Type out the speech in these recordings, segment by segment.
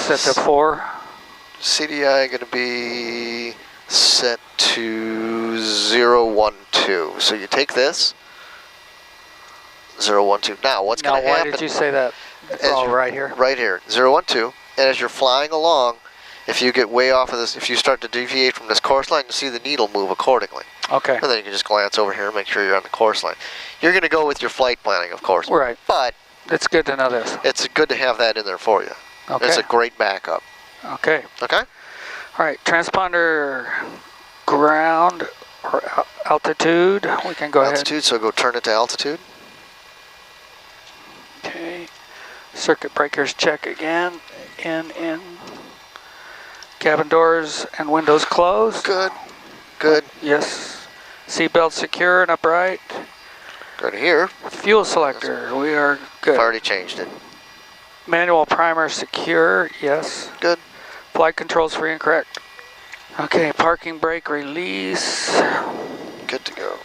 Set to 4. CDI going to be set to 012. So you take this, 012. Now what's going to happen? Why did you say that? Oh, right here. Right here, 012. And as you're flying along, if you get way off of this, if you start to deviate from this course line, you see the needle move accordingly. Okay. And then you can just glance over here and make sure you're on the course line. You're going to go with your flight planning, of course. Right. But it's good to know this. It's good to have that in there for you. Okay. It's a great backup. Okay. Okay? All right, transponder ground or altitude. We can go ahead. Altitude, so go turn it to altitude. Okay. Circuit breakers check again. In. Cabin doors and windows closed. Good. Good. Yes. Seatbelt secure and upright. Go to here. Fuel selector. We are good. I've already changed it. Manual primer secure. Yes. Good. Flight controls free and correct. Okay, parking brake release. Good to go.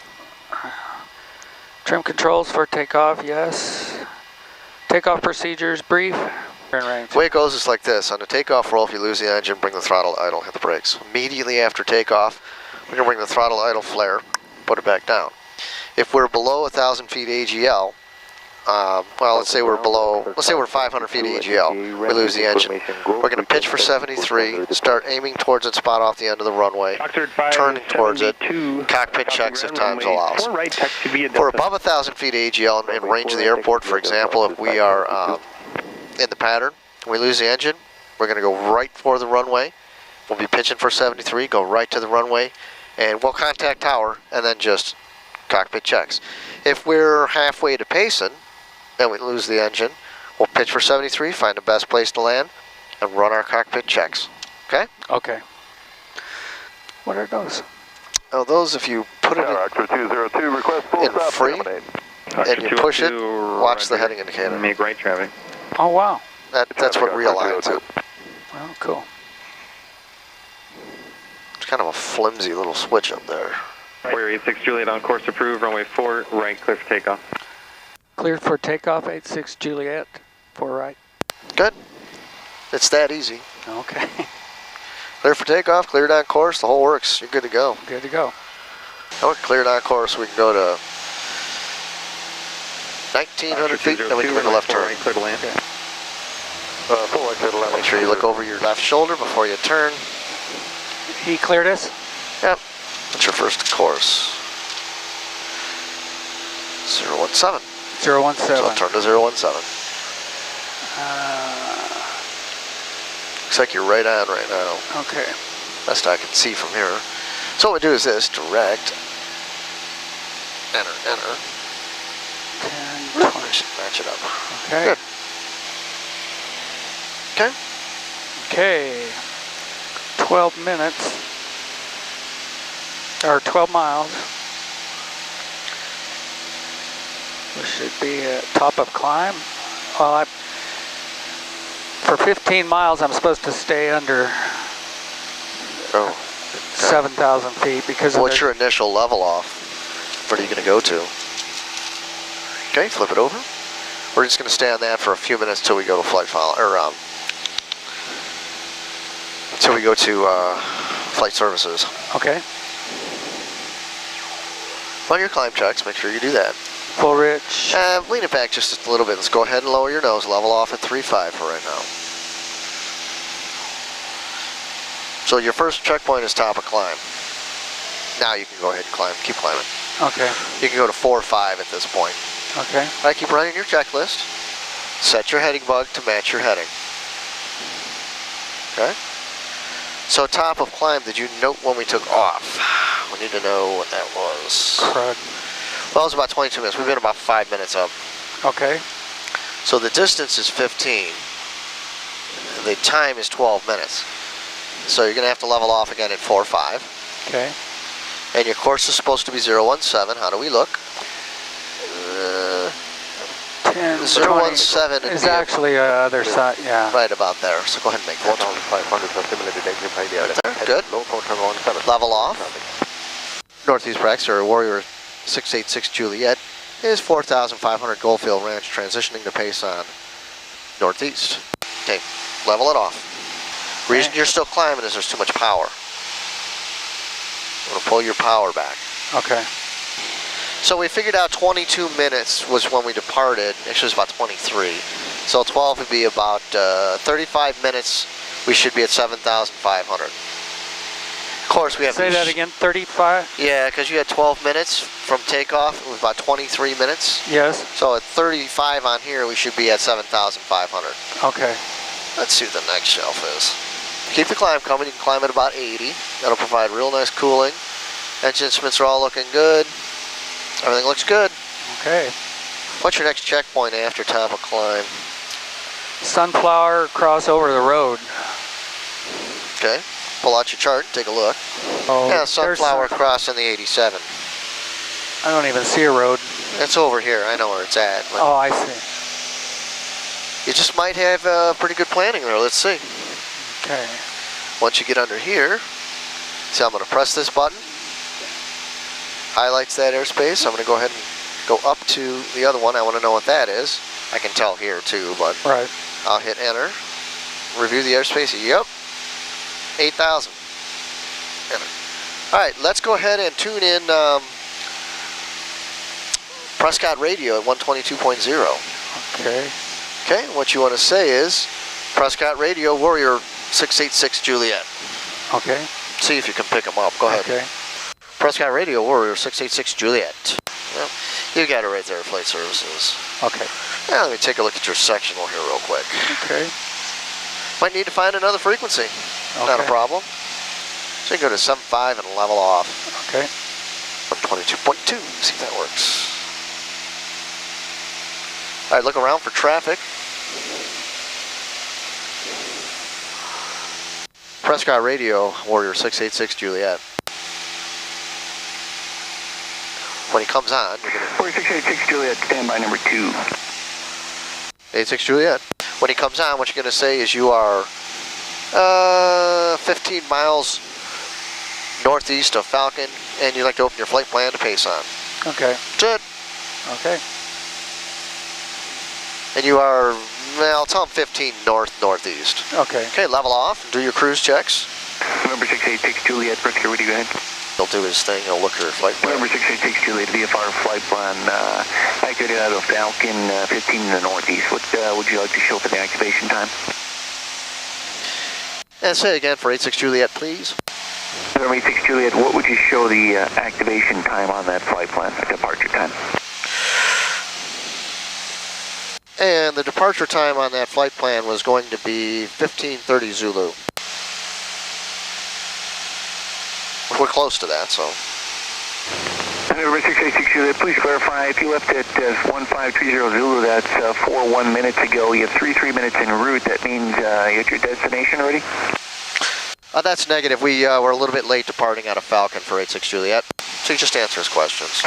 Trim controls for takeoff, yes. Takeoff procedures, brief. The way it goes is like this. On the takeoff roll, if you lose the engine, bring the throttle idle, hit the brakes. Immediately after takeoff, we're going to bring the throttle idle flare, put it back down. If we're below 1,000 feet AGL, well, let's say we're 500 feet AGL, we lose the engine. We're going to pitch for 73, start aiming towards it, spot off the end of the runway, turning towards it, cockpit checks if time allows. For above 1,000 feet AGL in range of the airport, for example, if we are in the pattern, we lose the engine, we're going to go right for the runway. We'll be pitching for 73, go right to the runway, and we'll contact tower, and then just cockpit checks. If we're halfway to Payson, and we lose the engine, we'll pitch for 73, find the best place to land, and run our cockpit checks. Okay? Okay. What are those? Oh, those, if you put it in free, and you push it, watch the heading indicator. Make right traffic. Oh, wow. That's what realigns it. Oh, cool. It's kind of a flimsy little switch up there. Warrior 86 Juliet on course approved, runway 4, right, clear for takeoff. Cleared for takeoff, 86 Juliet, 4 right. Good. It's that easy. Okay. Clear for takeoff, cleared on course, the whole works. You're good to go. Good to go. Now we're cleared on course, we can go to 1,900 feet, then we can make a left turn. Right, clear to land. Okay. Full right, clear to land. Make sure you look over your left shoulder before you turn. He cleared us? Yep. That's your first course. 017. 017. So I'll turn to 017. Looks like you're right on right now. Okay. Best I can see from here. So what we do is this, direct, enter, 10, 20. match it up. Okay. Good. Okay. Okay. 12 minutes. Or 12 miles. We should be at top of climb. Well, for 15 miles, I'm supposed to stay under 7,000 feet because of what's your initial level off? What are you going to go to? Okay, flip it over. We're just going to stay on that for a few minutes till we go to flight follow, or till we go to flight services. Okay. On your climb checks, make sure you do that. Full rich. Lean it back just a little bit. Let's go ahead and lower your nose. Level off at 3.5 for right now. So your first checkpoint is top of climb. Now you can go ahead and climb. Keep climbing. Okay. You can go to 4.5 at this point. Okay. All right, keep running your checklist. Set your heading bug to match your heading. Okay. So top of climb, did you note when we took off? We need to know what that was. Crud. Well, it was about 22 minutes. We've been about 5 minutes up. Okay. So the distance is 15. The time is 12 minutes. So you're going to have to level off again at 4.5. Okay. And your course is supposed to be 017. How do we look? 10, 017 is actually other side, yeah. Right about there. So go ahead and make that. 1,500 Good. Level off. Northeast Prax, or Warrior 686 Juliet, is 4,500 Goldfield Ranch, transitioning to Payson northeast. Okay, level it off. Reason you're still climbing is there's too much power. I'm gonna pull your power back. Okay. So we figured out 22 minutes was when we departed. Actually, it was about 23. So 12 would be about 35 minutes. We should be at 7,500. Of course, we have Say that again, 35? Yeah, because you had 12 minutes from takeoff. It was about 23 minutes. Yes. So at 35 on here, we should be at 7,500. Okay. Let's see what the next shelf is. Keep the climb coming. You can climb at about 80. That'll provide real nice cooling. Engine instruments are all looking good. Everything looks good. Okay. What's your next checkpoint after top of climb? Sunflower, cross over the road. Okay. Pull out your chart, take a look. Oh, Yeah, there's Sunflower crossing the 87. I don't even see a road. It's over here. I know where it's at. But Oh, I see. you just might have pretty good planning there. Let's see. Okay. Once you get under here, see, I'm going to press this button. Highlights that airspace. I'm going to go ahead and go up to the other one. I want to know what that is. I can tell here too, but Right. I'll hit enter. Review the airspace. Yep. 8,000. Enter. All right, let's go ahead and tune in Prescott Radio at 122.0. Okay. Okay, what you want to say is Prescott Radio Warrior 686 Juliet. Okay. See if you can pick them up. Go ahead. Okay. Prescott Radio Warrior 686 Juliet. Well, you got it right there, Flight Services. Okay. Now let me take a look at your sectional here real quick. Okay. Might need to find another frequency. Not a Okay. problem. So you can go to 7.5 and level off. Okay. 122.2. See if that works. All right, look around for traffic. Prescott Radio Warrior 686 Juliet. When he comes on, you're going to... Warrior 686 Juliet, standby number 2. 86 Juliet. When he comes on, what you're going to say is you are 15 miles northeast of Falcon, and you'd like to open your flight plan to Payson. Okay. That's it. Okay. And you are, well, I'll tell him 15 northeast. Okay. Okay, level off and do your cruise checks. November 686 Juliet, Prescott Radio, go ahead. He'll do his thing. He'll look at your flight plan. November 686 Juliet, VFR flight plan, activated out of Falcon, 15 in the northeast. What would you like to show for the activation time? And say again for 86 Juliet, please. November 86 Juliet, what would you show the activation time on that flight plan, departure time? And the departure time on that flight plan was going to be 15:30 Zulu. We're close to that, so. November 686 Juliet, please clarify, if you left at 1530 Zulu, that's 4:01 minutes ago. You have 3 minutes en route. That means you're at your destination already? That's negative. We were a little bit late departing out of Falcon for 86 Juliet. So you just answer his questions.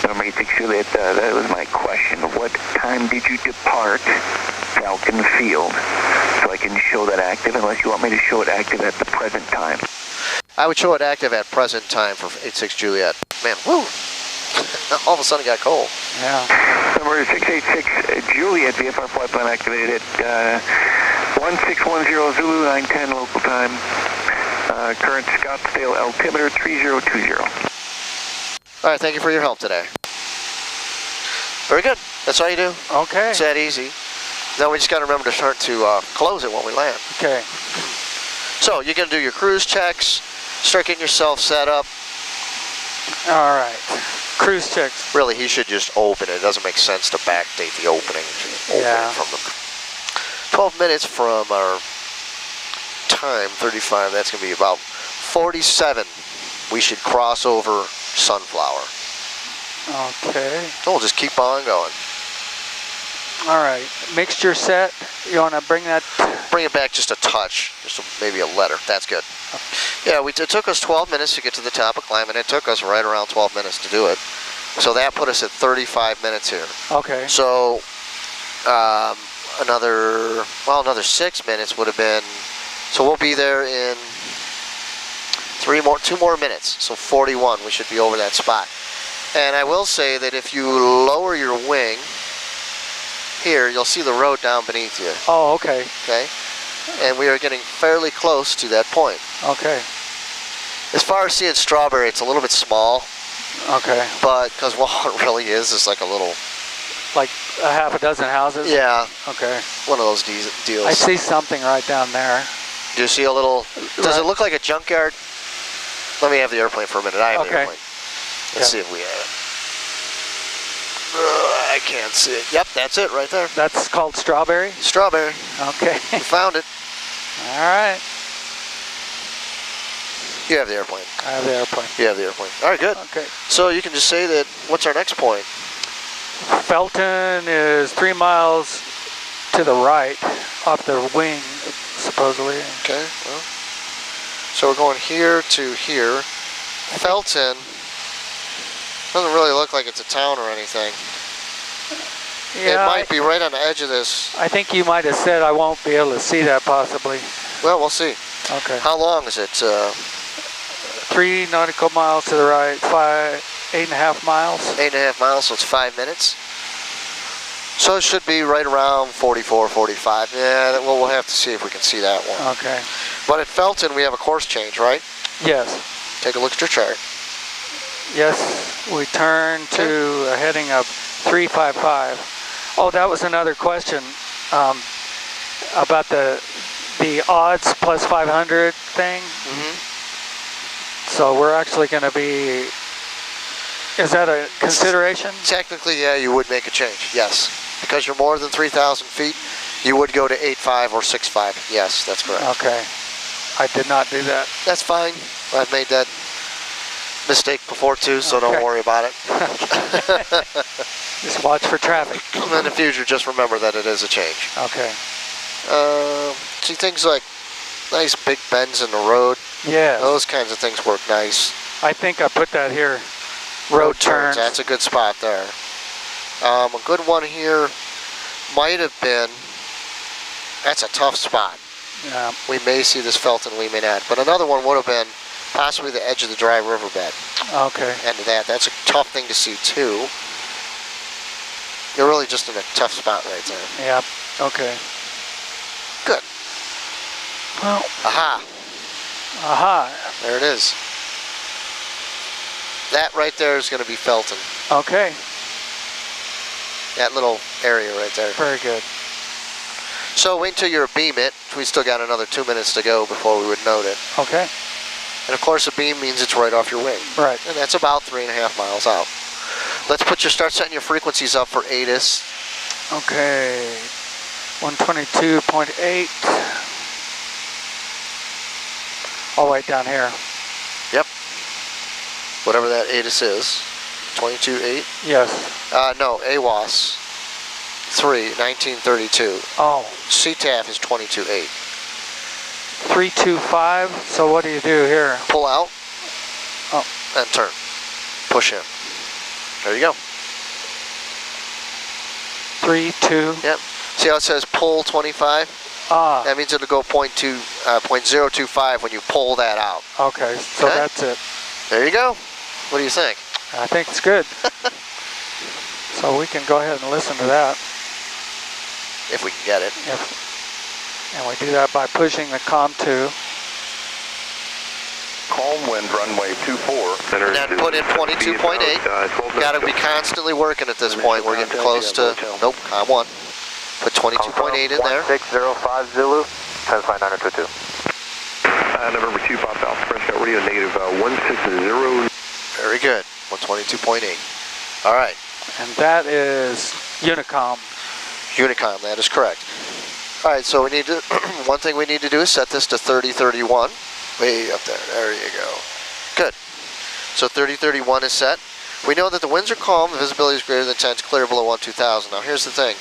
November 86 Juliet, that was my question. What time did you depart Falcon Field? So I can show that active, unless you want me to show it active at the present time. I would show it active at present time for 86 Juliet. Man, woo! All of a sudden it got cold. Yeah. Number 686 Juliet, VFR flight plan activated at 1610 Zulu, 910 local time. Current Scottsdale altimeter 3020. All right, thank you for your help today. Very good. That's all you do. Okay. It's that easy. Now we just got to remember to start to close it when we land. Okay. So you're going to do your cruise checks, start getting yourself set up. All right. Cruise checks. Really, he should just open it. It doesn't make sense to backdate the opening. Just open Yeah. it from the 12 minutes from our time, 35. That's going to be about 47. We should cross over Sunflower. Okay. So we'll just keep on going. All right. Mixture set. You want to bring that? Bring it back just a touch, maybe a letter. That's good. Yeah, it took us 12 minutes to get to the top of climb, and it took us right around 12 minutes to do it. So that put us at 35 minutes here. Okay. So another 6 minutes would have been. So we'll be there in 2 more minutes. So 41, we should be over that spot. And I will say that if you lower your wing here, you'll see the road down beneath you. Oh, okay. Okay. and we are getting fairly close to that point. Okay. As far as seeing Strawberry, it's a little bit small, Okay. but because what it really is like a little, Like a half a dozen houses? yeah, Okay. one of those deals. I see something right down there. Do you see a little, does it look like a junkyard? Let me have the airplane for a minute. I have the Okay. airplane. Let's see if we have it. I can't see it. Yep, that's it right there. That's called Strawberry? Strawberry. Okay. We found it. All right. You have the airplane. I have the airplane. You have the airplane. All right, good. Okay. So you can just say that, what's our next point? Felton is 3 miles to the right, off the wing, supposedly. Okay, well, so we're going here to here. Felton doesn't really look like it's a town or anything. Yeah, It might be right on the edge of this. I think you might have said I won't be able to see that possibly. Well, we'll see. Okay. How long is it? 3 nautical miles to the right, 8.5 miles. 8.5 miles, so it's 5 minutes. So it should be right around 44, 45. Yeah, well, we'll have to see if we can see that one. Okay. But at Felton, we have a course change, right? Yes. Take a look at your chart. Yes, we turn to a heading of 355. Oh, that was another question about the odds plus 500 thing. So we're actually going to be, is that a consideration? Technically, yeah, you would make a change, yes. Because you're more than 3,000 feet, you would go to 8.5 or 6.5. Yes, that's correct. Okay. I did not do that. That's fine. I've made that mistake before too, so don't worry about it. Just watch for traffic. In the future, just remember that it is a change. Okay. See things like nice big bends in the road. Yeah. Those kinds of things work nice. I think I put that here. Road turns. That's a good spot there. A good one here might have been, that's a tough spot. Yeah. We may see this Felton, we may not. But another one would have been possibly the edge of the dry riverbed. Okay. End of that. That's a tough thing to see too. You're really just in a tough spot right there. Yeah. Okay. Good. Well. Aha. Aha. There it is. That right there is going to be Felton. Okay. That little area right there. Very good. So wait until you're a beam it. We still got another 2 minutes to go before we would note it. Okay. And of course a beam means it's right off your wing. Right. And that's about 3.5 miles out. Let's start setting your frequencies up for ATIS. Okay. 122.8. All the way down here. Yep. Whatever that ATIS is. 22.8? Yes. No, AWAS 3, 1932. Oh. CTAF is 22.8. 325. So what do you do here? Pull out. Oh. And turn. Push in. There you go. 3.2. Yep. See how it says pull 25? Ah. That means it'll go 0.025 when you pull that out. Okay. So Okay. that's it. There you go. What do you think? I think it's good. So we can go ahead and listen to that. If we can get it. And we do that by pushing the COM2. Calm wind, runway 24. Center And then put in 22.8. Got to be constantly working at this point. We're getting close to, nope, COM1. Put 22.8 in there. 1605 Zulu, transpire 922. November 2, Pop Alpha, French got radio negative 160. Very good. 122.8. All right. And that is Unicom. Unicom, that is correct. All right, so we need to, one thing we need to do is set this to 3031. Way up there. There you go. Good. So 3031 is set. We know that the winds are calm, the visibility is greater than 10, it's clear below 12,000. Now here's the thing.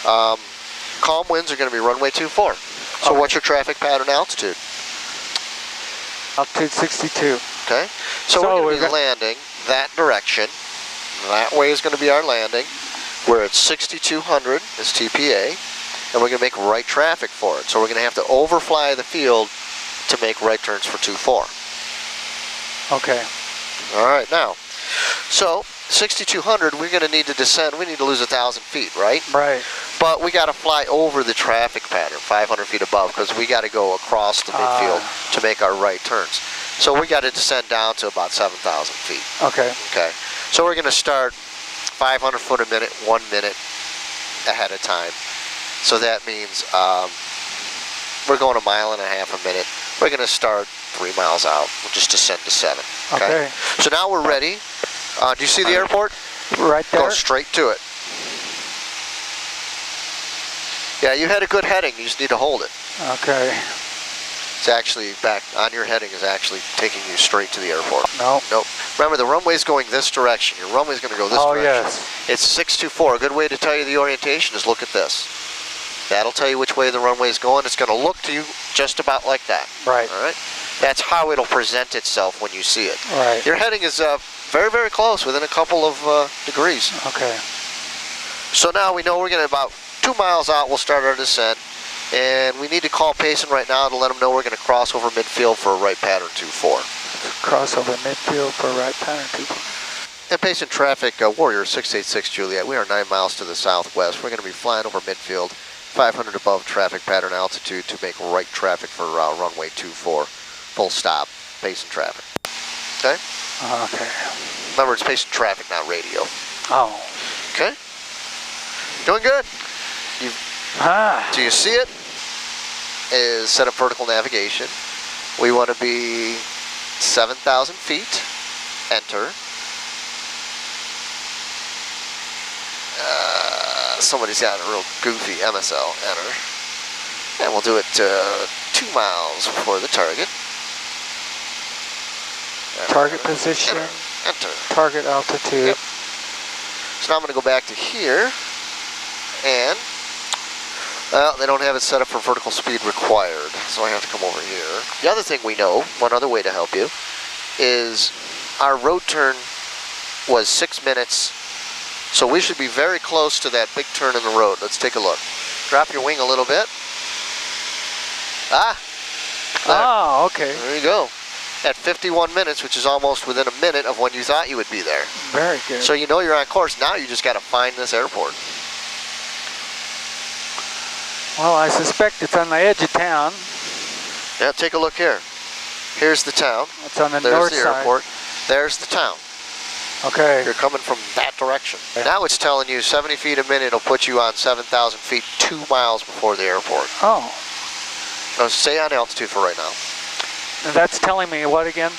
Calm winds are going to be runway 24. So what's your traffic pattern altitude? Altitude 62. Okay. So we're going to be landing that direction. That way is going to be our landing. We're at 6,200 is TPA, and we're going to make right traffic for it. So we're going to have to overfly the field to make right turns for 24. Okay. All right, now, so 6,200, we're going to need to descend. We need to lose 1,000 feet, right? Right. But we got to fly over the traffic pattern, 500 feet above, because we got to go across the midfield to make our right turns. So we got to descend down to about 7,000 feet. Okay. Okay. So we're going to start 500 foot a minute, 1 minute ahead of time. So that means we're going 1.5 miles a minute. We're going to start 3 miles out. We'll just descend to 7. Okay. So now we're ready. Do you see the airport? Right there. Go straight to it. Yeah, you had a good heading. You just need to hold it. Okay. It's actually back on your heading is actually taking you straight to the airport. No. Nope. Remember, the runway's going this direction. Your runway's going to go this direction. Yes. It's 624. A good way to tell you the orientation is look at this. That'll tell you which way the runway is going. It's going to look to you just about like that. Right. All right. That's how it'll present itself when you see it. Right. Your heading is very, very close, within a couple of degrees. Okay. So now we know we're going to about 2 miles out. We'll start our descent. And we need to call Payson right now to let them know we're going to cross over midfield for a right pattern 24. Cross over midfield for a right pattern 24. And Payson traffic, Warrior 686 Juliet. We are 9 miles to the southwest. We're going to be flying over midfield, 500 above traffic pattern altitude to make right traffic for runway 24. Full stop, Payson traffic. Okay? Okay. Remember, it's Payson traffic, not radio. Oh. Okay? Doing good. Do you see it? Is set up vertical navigation. We want to be 7,000 feet. Enter. Somebody's got a real goofy MSL. Enter. And we'll do it 2 miles before the target. Target position. Enter. Target altitude. Yep. So now I'm going to go back to here. And well, they don't have it set up for vertical speed required, so I have to come over here. The other thing we know, one other way to help you, is our road turn was 6 minutes, so we should be very close to that big turn in the road. Let's take a look. Drop your wing a little bit. Oh, okay. There you go. At 51 minutes, which is almost within a minute of when you thought you would be there. Very good. So you know you're on course. Now you just got to find this airport. Well, I suspect it's on the edge of town. Yeah, take a look here. Here's the town. It's on the There's north the side. airport. There's the town. Okay. You're coming from that direction. Now it's telling you 70 feet a minute will put you on 7,000 feet 2 miles before the airport. Oh. So stay on altitude for right now. And that's telling me what again?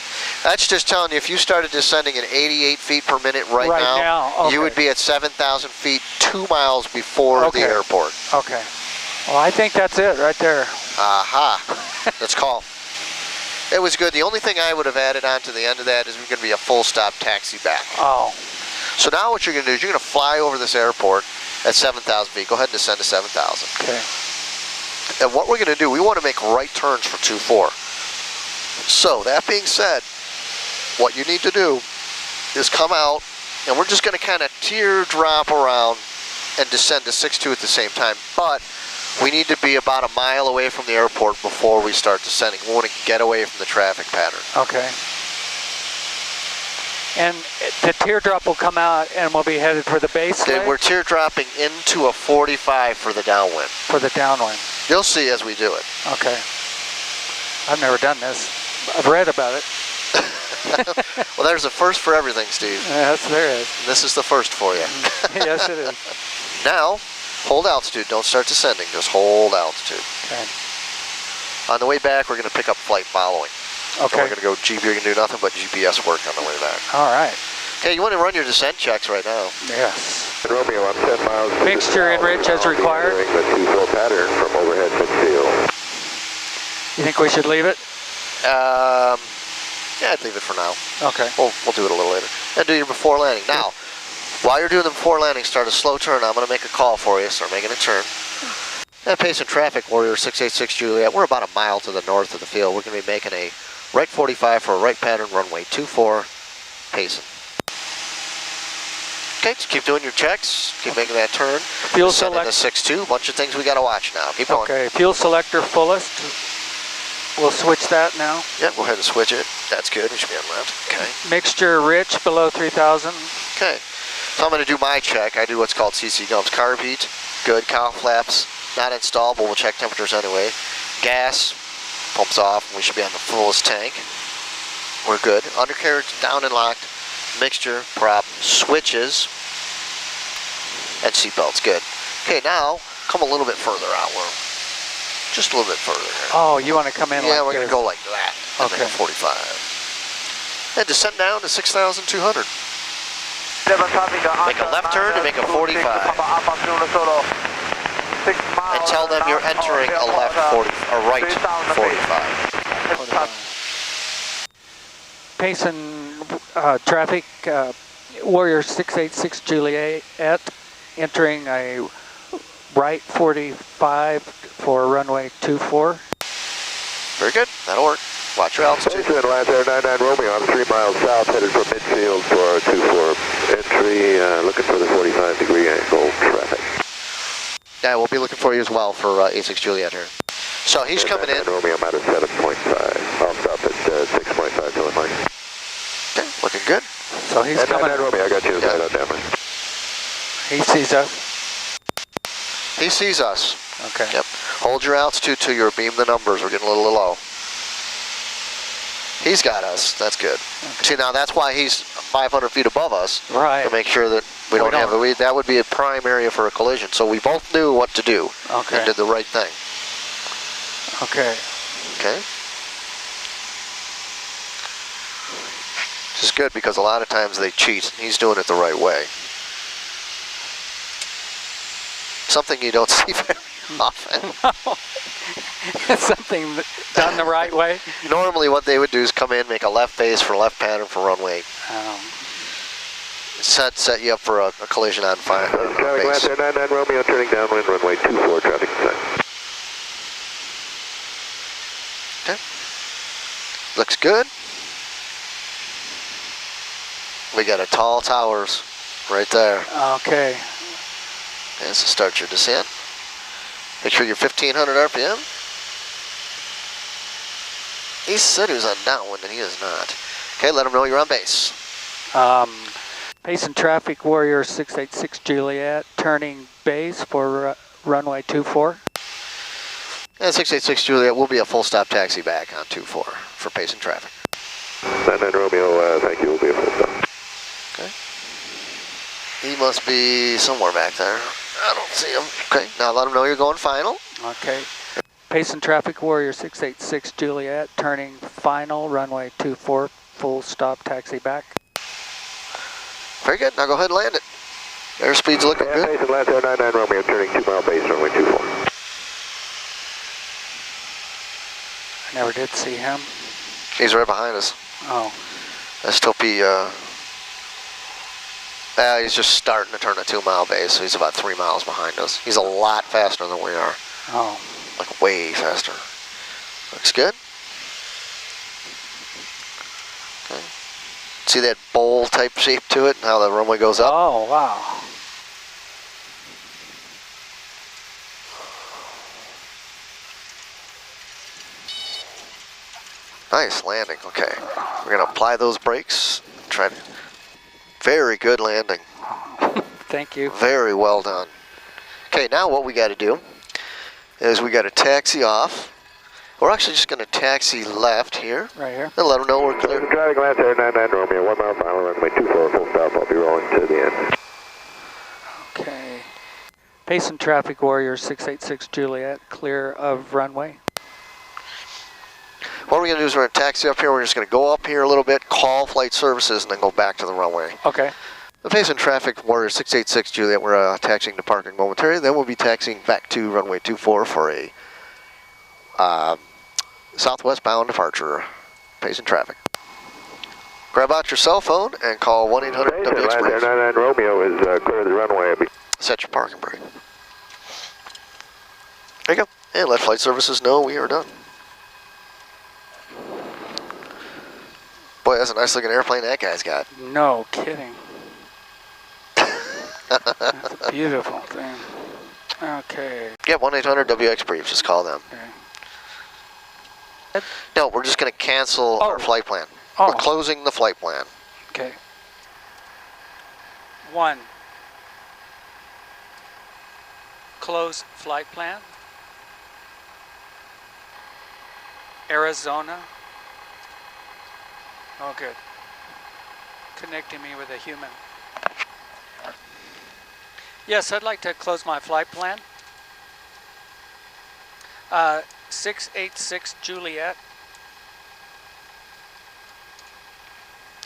That's just telling you if you started descending at 88 feet per minute right now, okay. you would be at 7,000 feet 2 miles before the airport. Okay. Well, I think that's it right there. Aha. Let's call. It was good. The only thing I would have added on to the end of that is we're going to be a full stop taxi back. Oh. So now what you're going to do is you're going to fly over this airport at 7,000 feet. Go ahead and descend to 7,000. Okay. And what we're going to do, we want to make right turns for 2-4. So that being said, what you need to do is come out, and we're just going to kind of teardrop around and descend to 6-2 at the same time. But we need to be about 1 mile away from the airport before we start descending. We want to get away from the traffic pattern. Okay. And the teardrop will come out and we'll be headed for the base leg? We're teardropping into a 45 for the downwind. For the downwind. You'll see as we do it. Okay. I've never done this. I've read about it. Well, there's a first for everything, Steve. Yes, there is. This is the first for you. Yes, it is. Now, hold altitude. Don't start descending. Just hold altitude. Okay. On the way back, we're going to pick up flight following. Okay. So we're going to go you're going to do nothing but GPS work on the way back. All right. Okay, you want to run your descent checks right now. Yes. Romeo, I'm 10 miles. Mixture enrich as required. The 2-4 pattern from overhead midfield. You think we should leave it? Yeah, I'd leave it for now. Okay. We'll do it a little later. And do your before landing. Now, while you're doing the before landing, start a slow turn. I'm going to make a call for you. Start making a turn. At Payson traffic, Warrior 686 Juliet. We're about 1 mile to the north of the field. We're going to be making a right 45 for a right pattern runway 24, Payson. Okay, just keep doing your checks. Keep making that turn. Fuel select. The 6-2. Bunch of things we got to watch now. Keep going. Okay, fuel selector fullest. We'll switch that now. Yep, go ahead and switch it. That's good. We should be on left. Okay. Mixture rich below 3,000. Okay. So I'm going to do my check. I do what's called CC gumps. Carb heat, good. Cowl flaps, not installed, but we'll check temperatures anyway. Gas, pumps off, and we should be on the fullest tank. We're good. Undercarriage down and locked. Mixture, prop, switches, and seatbelts, good. Okay, now come a little bit further out. We're just a little bit further here. Oh, you want to come in Yeah, like we're going this? to go like that. And Okay. then 45. And descend down to 6,200. Make a left turn to make a 45. And tell them you're entering a left 40, or right 45. Payson traffic, Warrior 686 Juliet, entering a right 45 for runway 24. Very good, that'll work. Watch your altitude. Payson, Land Air 99 Romeo, I'm 3 miles south, headed for midfield for 24 entry, looking for the 45-degree angle traffic. Yeah, we'll be looking for you as well for 86 Juliet here. So he's coming in. Romeo, I'm out at 7.5. I'll stop at 6.5 till I'm like. Okay, looking good. So he's coming. Romeo, I got you inside out down. He sees us. He sees us. Okay. Yep. Hold your altitude till you're beam the numbers. We're getting a little low. He's got us. That's good. Okay. See, now that's why he's 500 feet above us. Right. To make sure that we don't have a, that would be a prime area for a collision. So we both knew what to do. Okay. And did the right thing. Okay. Okay. Which is good because a lot of times they cheat. He's doing it the right way. Something you don't see very often. It's something done the right way. Normally what they would do is come in, make a left face for left pattern for runway. Set you up for a collision on fire. Traffic Land Air 99 Romeo, turning downwind, runway 24, traffic inside. Okay. Looks good. We got a tall towers right there. Okay. And so start your descent. Make sure you're 1500 RPM. He said he was on downwind and he is not. Okay, let him know you're on base. Payson traffic, Warrior 686 Juliet, turning base for runway 24. And 686 Juliet will be a full stop taxi back on 24 for Payson traffic. 99 Romeo, thank you, will be a full stop. Okay. He must be somewhere back there. I don't see him. Okay, now let him know you're going final. Okay. Payson traffic, Warrior 686 Juliet, turning final, runway 24, full stop taxi back. Very good, now go ahead and land it. Airspeed's looking good. Payson, Land Air 99 Romeo, turning 2 mile base, runway 24. I never did see him. He's right behind us. Oh. STP, he's just starting to turn a 2 mile base, so he's about 3 miles behind us. He's a lot faster than we are. Oh. Like way faster. Looks good. Okay. See that bowl type shape to it and how the runway goes up? Oh, wow. Nice landing, okay. We're gonna apply those brakes. Try to, very good landing. Thank you. Very well done. Okay, now what we gotta do is we gotta taxi off. We're actually just gonna taxi left here. Right here. And let them know we're clear. Driving Land Air 99 Romeo, 1 mile final, runway 24, full stop, I'll be rolling to the end. Okay. Payson traffic, Warrior 686 Juliet, clear of runway. What we're gonna do is we're gonna taxi up here. We're just gonna go up here a little bit, call flight services, and then go back to the runway. Okay. The Payson traffic, Warrior 686 Juliet, we're taxiing to parking momentarily. Then we'll be taxiing back to runway 24 for a southwest bound departure. Payson traffic. Grab out your cell phone and call 1-800 Payson, Land Air 99 Romeo is clear of the runway. Set your parking brake. There you go. And let flight services know we are done. Boy, that's a nice looking airplane that guy's got. No kidding. That's a beautiful thing. Okay. Get 1-800-WX brief. Just call them. Okay. No, we're just going to cancel our flight plan. Oh. We're closing the flight plan. Okay. 1. Close flight plan. Arizona. Oh, good. Connecting me with a human. Yes, I'd like to close my flight plan. 686 Juliet.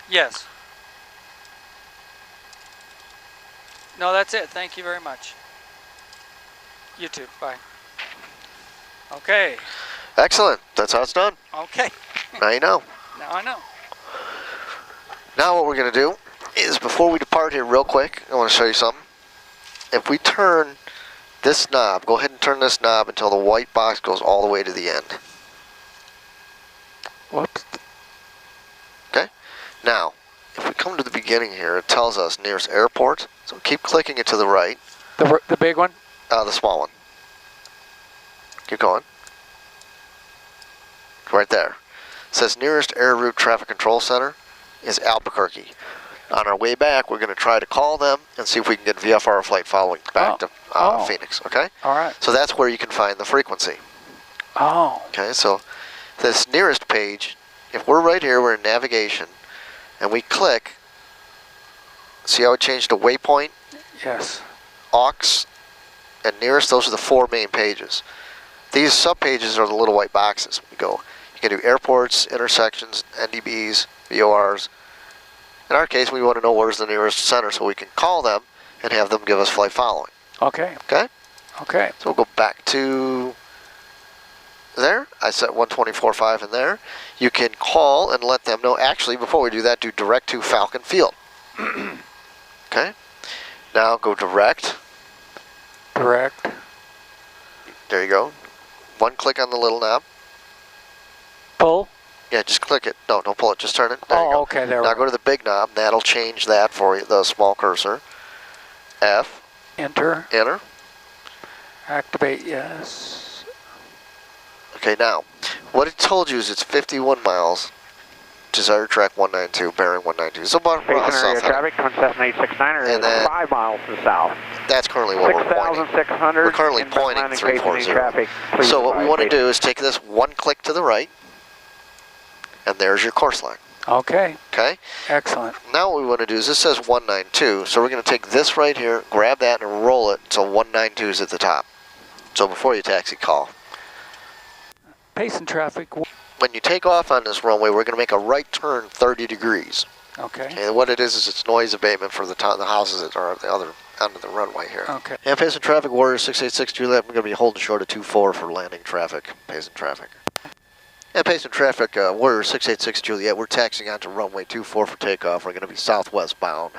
Yes. No, that's it. Thank you very much. You too. Bye. Okay. Excellent. That's how it's done. Okay. Now you know. Now I know. Now what we're going to do is, before we depart here real quick, I want to show you something. If we turn this knob, go ahead and turn this knob until the white box goes all the way to the end. Whoops. Okay? Now, if we come to the beginning here, it tells us nearest airport. So keep clicking it to the right. The big one? The small one. Keep going. Right there. It says nearest air route traffic control center is Albuquerque. On our way back, we're going to try to call them and see if we can get VFR flight following back to Phoenix, okay? All right. So that's where you can find the frequency. Oh. Okay, so this nearest page, if we're right here, we're in navigation, and we click, see how it changed to waypoint, Yes. aux, and nearest, those are the 4 main pages. These sub-pages are the little white boxes. We go, you can do airports, intersections, NDBs, VORs. In our case, we want to know where's the nearest center so we can call them and have them give us flight following. Okay. Okay? Okay. So we'll go back to there. I set 124.5 in there. You can call and let them know. Actually, before we do that, do direct to Falcon Field. Okay? Now go direct. Direct. There you go. One click on the little knob. Pull. Yeah, just click it. No, don't pull it. Just turn it. There you go. Okay. There we Now go. go to the big knob. That'll change that for you, the small cursor. F. Enter. Enter. Activate. Yes. Okay, now, what it told you is it's 51 miles. Desired track 192, bearing 192. So about Payson area south. traffic, coming Cessna 869 And then- is 5 miles to the south. That's currently what we're pointing. 6,600. We're currently inbound pointing landing 340. Payson traffic. Please So what we advise want to Payson. do is take this one click to the right, and there's your course line. Okay. Okay? Excellent. Now what we want to do is, this says 192, so we're going to take this right here, grab that, and roll it until 192 is at the top. So before you taxi, call. Payson traffic. When you take off on this runway, we're going to make a right turn 30 degrees. Okay. And what it is it's noise abatement for the houses that are at the other end of the runway here. Okay. And Payson traffic, Warrior 686 Juliet, we're going to be holding short of 24 for landing traffic. Payson traffic. And Payson traffic, Warrior 686 Juliet, we're taxiing onto runway 24 for takeoff. We're going to be southwest bound.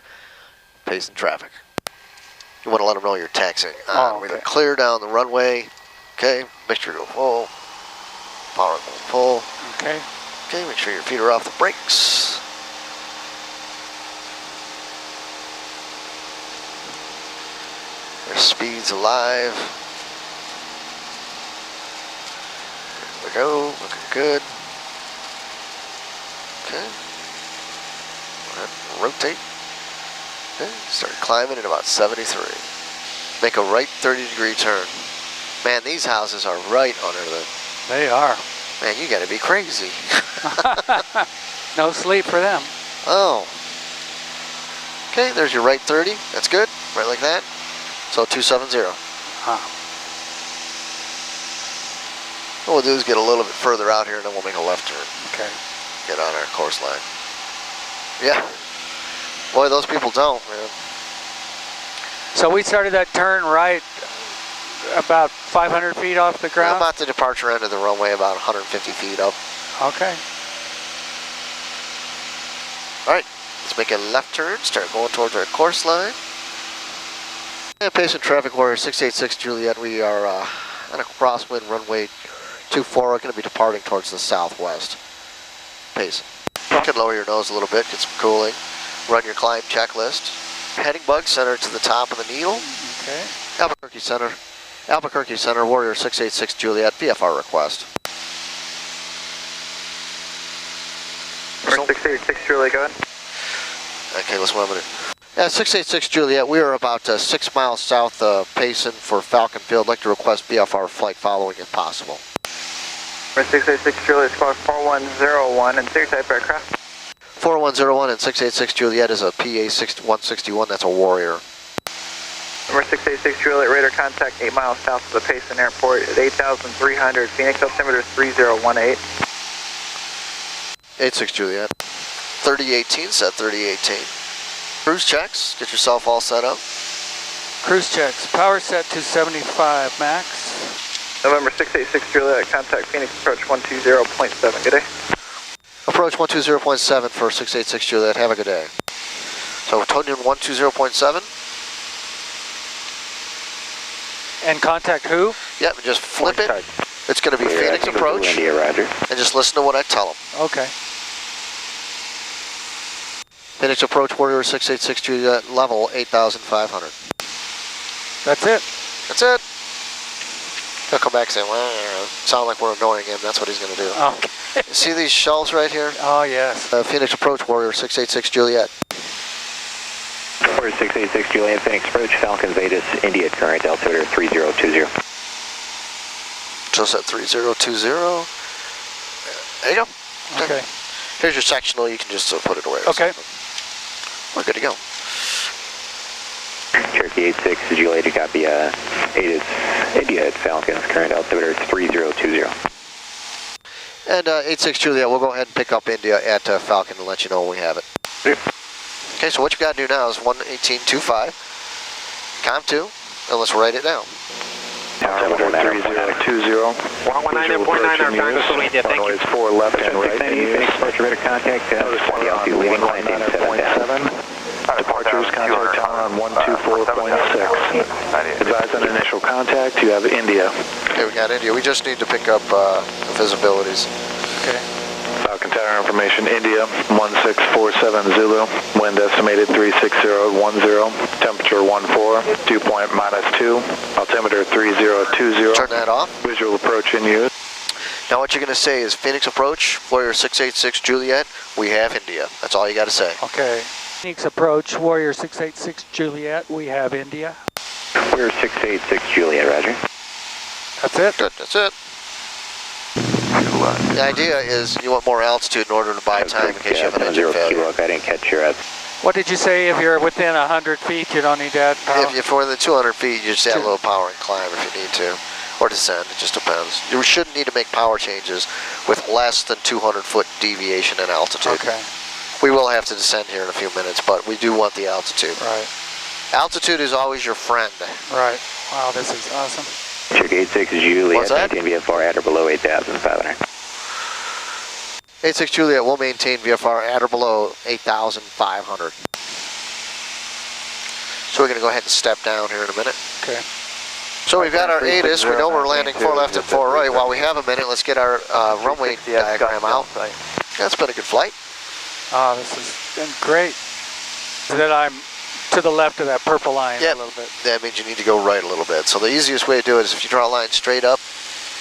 Payson traffic. You want to let them know you're taxiing. Oh, We're okay. going to clear down the runway. Okay, make sure you go full. Power goes full. Okay. Okay, make sure your feet are off the brakes. Their speed's alive. There we go, looking good. Okay. Go ahead and rotate. Okay, start climbing at about 73. Make a right 30-degree turn. Man, these houses are right under the... They are. Man, you gotta be crazy. No sleep for them. Oh. Okay, there's your right 30. That's good. Right like that. So 270. Huh. What we'll do is get a little bit further out here and then we'll make a left turn. Okay. Get on our course line. Yeah. Boy, those people don't, man. So we started that turn right about 500 feet off the ground? About the departure end of the runway, about 150 feet up. Okay. All right, let's make a left turn, start going towards our course line. And Payson traffic, Warrior 686 Juliet, we are on a crosswind runway 24, we're going to be departing towards the southwest. Payson. You can lower your nose a little bit, get some cooling. Run your climb checklist. Heading bug center to the top of the needle. Okay. Albuquerque Center. Albuquerque Center, Warrior 686 Juliet, VFR request. 686 Juliet, go ahead. Okay, listen what I'm going to do. Yeah, 686 Juliet, we are about 6 miles south of Payson for Falcon Field. I'd like to request BFR flight following if possible. 686 Juliet, squawk 4101 and clear type aircraft. 4101 and 686 Juliet is a PA-161, that's a Warrior. Number 686 Juliet, radar contact 8 miles south of the Payson Airport at 8,300, Phoenix, altimeter 3018. 86 Juliet. 3018, set 3018. Cruise checks, get yourself all set up. Cruise checks. Power set to 75 max. November 686 Juliet, contact Phoenix, approach 120.7. Good day. Approach 120.7 for 686 Juliet, have a good day. So Tonian 120.7. And contact who? Yep, and just flip it. It's going to be Phoenix approach. India, roger. And just listen to what I tell them. Okay. Phoenix approach, Warrior 686 Juliet, level 8,500. That's it. That's it. He'll come back and say, well, sound like we're annoying him. That's what he's going to do. Okay. See these shelves right here? Oh, yes. Phoenix approach, Warrior 686 Juliet. Warrior 686 Juliet, Phoenix approach, Falcon Vetus, India, current altimeter 3020. Just at 3020. There you go. Okay. Here's your sectional. You can just put it away. Okay. We're good to go. Cherokee 86, Juliet, you copy 8 India at Falcon, current altimeter 3020. And 86 Juliet, we'll go ahead and pick up India at Falcon and let you know when we have it. Okay, so what you got to do now is 118.25, COM2, and let's write it down. Altimeter 3020. 119.9, our cargo to India, thank you. Runways 4 left and right. Phoenix approach, radar contact, LT leaving, climb in 7. Departures, contact tower on 124.6. Advise on initial contact, you have India. Okay, we got India. We just need to pick up the visibilities. Okay. Falcon Tower information, India, 1647 Zulu, wind estimated 36010, temperature 14, dew point -2, altimeter 3020. Turn that off. Visual approach in use. Now what you're going to say is Phoenix approach, Warrior 686 Juliet, we have India. That's all you got to say. Okay. Phoenix approach, Warrior 686 Juliet, we have India. Warrior 686 Juliet, roger. That's it? Good, that's it. The idea is you want more altitude in order to buy time in case you have an engine failure. I didn't catch your What did you say? If you're within 100 feet, you don't need to add power? If you're within 200 feet, you just add a little power and climb if you need to. Or descend, it just depends. You shouldn't need to make power changes with less than 200-foot deviation in altitude. Okay. We will have to descend here in a few minutes, but we do want the altitude. Right. Altitude is always your friend. Right. Wow, this is awesome. Cherokee 86 Juliet, What's that? maintain VFR at or below 8,500. 86 Juliet will maintain VFR at or below 8,500. So we're going to go ahead and step down here in a minute. Okay. So we've got our ATIS. We know we're landing 4 left and 4 right. While we have a minute, let's get our runway diagram out. That's been a good flight. Oh, this has been great. That I'm to the left of that purple line Yep. a little bit. That means you need to go right a little bit. So the easiest way to do it is if you draw a line straight up,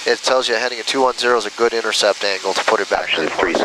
it tells you heading at 210 is a good intercept angle to put it back. Actually, 36.